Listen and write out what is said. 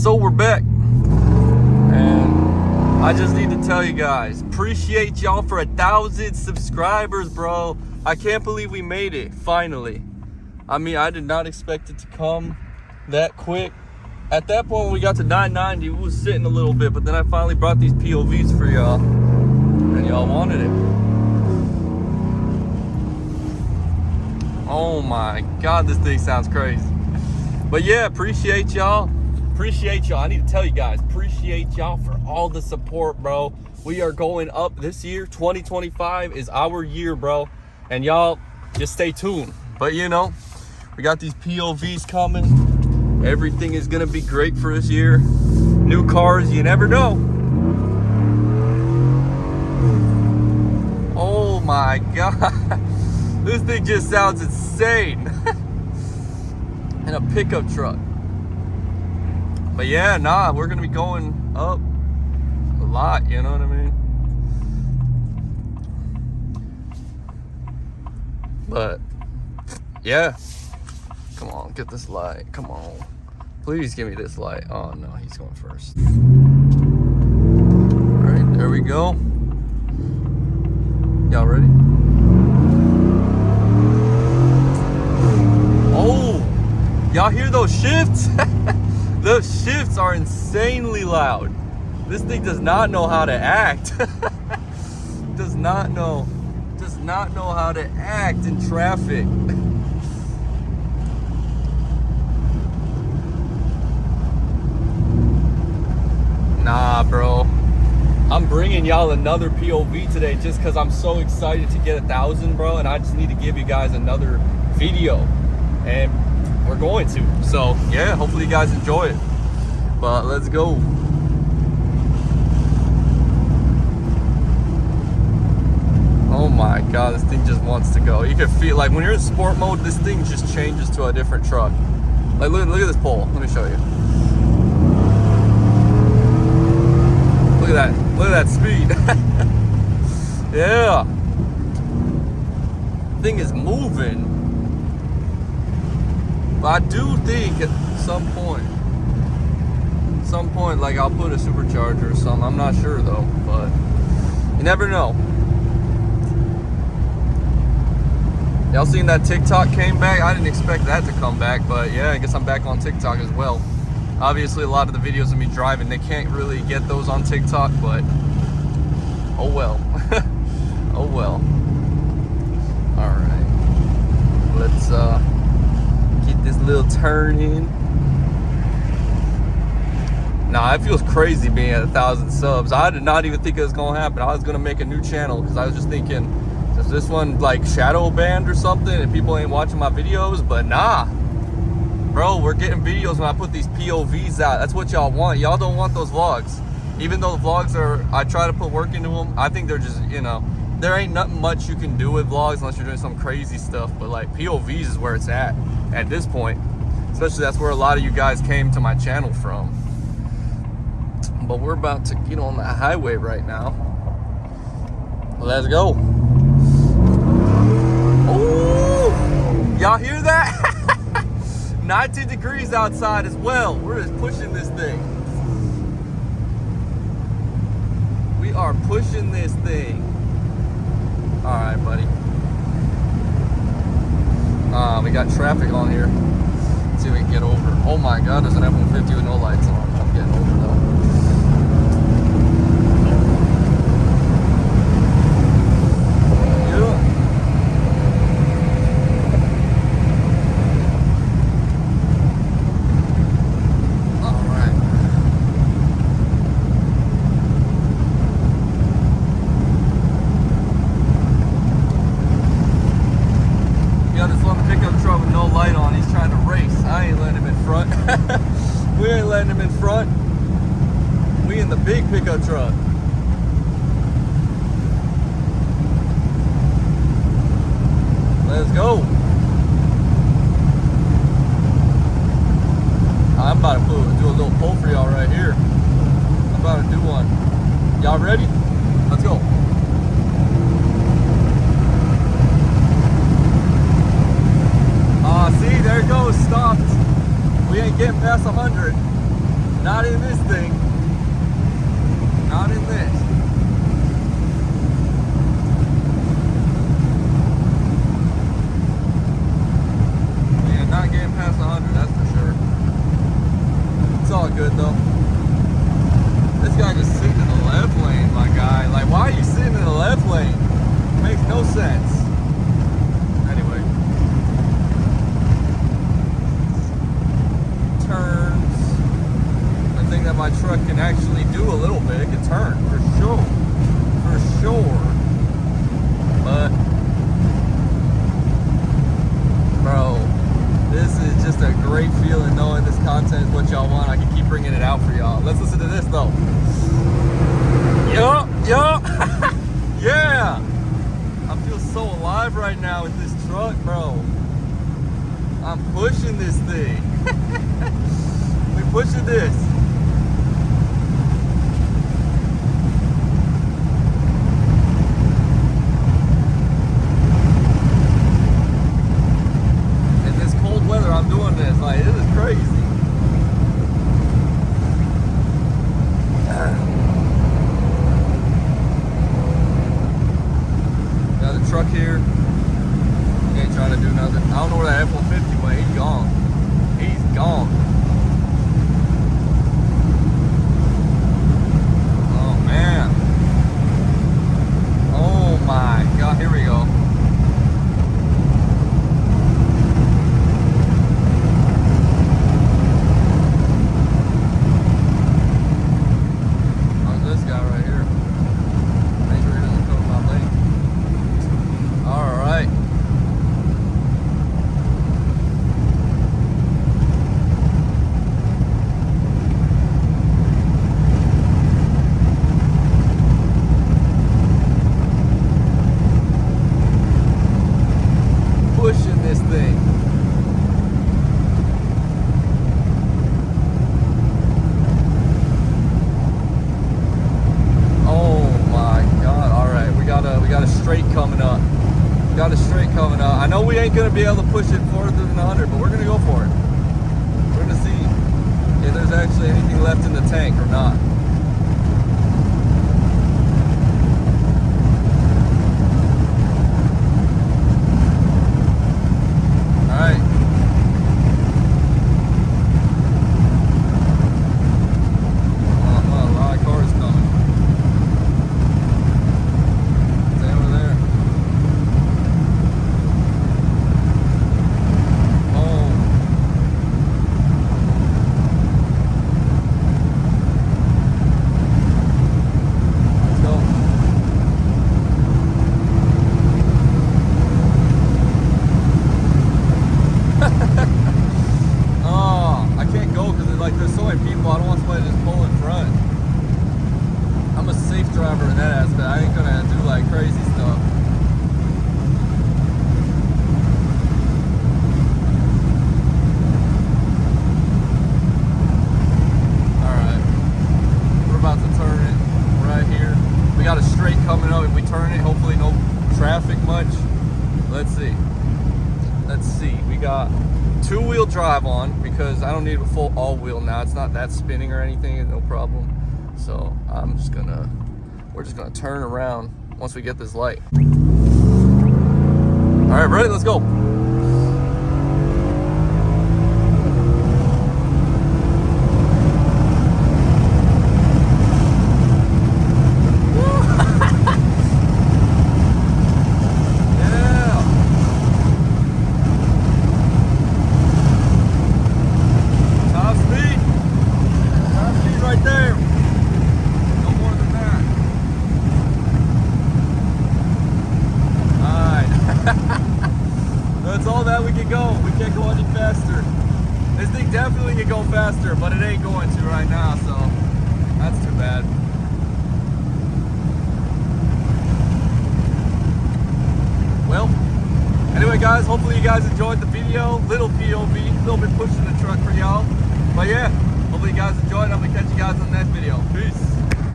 So we're back, and I just need to tell you guys, appreciate y'all for 1,000 subscribers, bro. I can't believe we made it, finally. I mean, I did not expect it to come that quick. At that point, when we got to 990, we was sitting a little bit, but then I finally brought these POVs for y'all, and y'all wanted it. Oh my God, this thing sounds crazy. But yeah, appreciate y'all. Appreciate y'all. I need to tell you guys, appreciate y'all for all the support, bro. We are going up this year. 2025 is our year, bro. And y'all just stay tuned. But you know, we got these POVs coming. Everything is gonna be great for this year. New cars, you never know. Oh my God. This thing just sounds insane. In a pickup truck. But yeah, nah, we're gonna be going up a lot, you know what I mean? But yeah, come on, get this light, come on. Please give me this light. Oh no, he's going first. All right, there we go. Y'all ready? Oh, y'all hear those shifts? Those shifts are insanely loud. This thing does not know how to act. does not know how to act in traffic. Nah, bro. I'm bringing y'all another POV today just because I'm so excited to get 1,000, bro, and I just need to give you guys another video. And we're going to. So yeah, hopefully you guys enjoy it. But let's go. Oh my God, this thing just wants to go. You can feel, like when you're in sport mode, this thing just changes to a different truck. Like look at this pole. Let me show you. Look at that speed. Yeah. Thing is moving. But I do think at some point, like I'll put a supercharger or something. I'm not sure though, but you never know. Y'all seen that TikTok came back? I didn't expect that to come back, but yeah, I guess I'm back on TikTok as well. Obviously, a lot of the videos of me driving, they can't really get those on TikTok, but oh well. Oh well. All right, let's get this little turn in. Nah, it feels crazy being at 1,000 subs. I did not even think it was gonna happen. I was gonna make a new channel because I was just thinking, is this one like shadow banned or something and people ain't watching my videos? But nah, bro, we're getting videos when I put these POVs out. That's what y'all want. Y'all don't want those vlogs. Even though the vlogs are, I try to put work into them, I think they're just, you know, there ain't nothing much you can do with vlogs unless you're doing some crazy stuff. But like POVs is where it's at this point. Especially that's where a lot of you guys came to my channel from. But we're about to get on the highway right now. Let's go. Oh, y'all hear that? 19 degrees outside as well. We're just pushing this thing. We are pushing this thing. All right, buddy. We got traffic on here. Let's see if we can get over. Oh my God, there's an F150 with no lights on. I'm getting over though. We ain't letting him in front. We in the big pickup truck. Let's go. I'm about to do a little pull for y'all right here. I'm about to do one. Y'all ready? Let's go. See, there it goes, stopped. We ain't getting past 100. Not in this thing. Not in this. Yeah, not getting past 100, that's for sure. It's all good though. This guy just sitting in the left lane, my guy. Like, why are you sitting in the left lane? It makes no sense. Anyway. Turns. I think that my truck can actually do a little bit. It can turn, for sure. For sure. But, bro, this is just a great feeling knowing this content is what y'all want. I can keep bringing it out for y'all. Let's listen to this, though. Yup. Yeah. I feel so alive right now with this truck, bro. I'm pushing this thing. We're pushing this. In this cold weather, I'm doing this. Like, this is crazy. Truck here. He ain't trying to do nothing. I don't know where that F-150 went. He's gone. He's gone. Oh man. Oh my God. Here we go. How's this guy right here? Make sure he doesn't come in my lane. All right. Pushing this thing. Oh my God. All right. We got a straight coming up. Got a straight coming up. I know we ain't gonna be able to push it further than 100, but we're gonna go for it. We're gonna see if there's actually anything left in the tank or not. All right. Oh, a lot of cars coming. Stay over there. There's so many people, I don't want somebody to just pull in front. I'm a safe driver in that aspect. I ain't gonna do like crazy stuff. Alright. We're about to turn it right here. We got a straight coming up. If we turn it, hopefully no traffic much. Let's see. Let's see. We got two-wheel drive on because I don't need a full all-wheel now. It's not that spinning or anything, no problem. So we're just gonna turn around once we get this light. All right, ready? Let's go. That's all that we can go. We can't go any faster. This thing definitely can go faster, but it ain't going to right now, so that's too bad. Well, anyway guys, hopefully you guys enjoyed the video. Little POV, a little bit pushing the truck for y'all. But yeah, hopefully you guys enjoyed. I'm gonna catch you guys on the next video. Peace.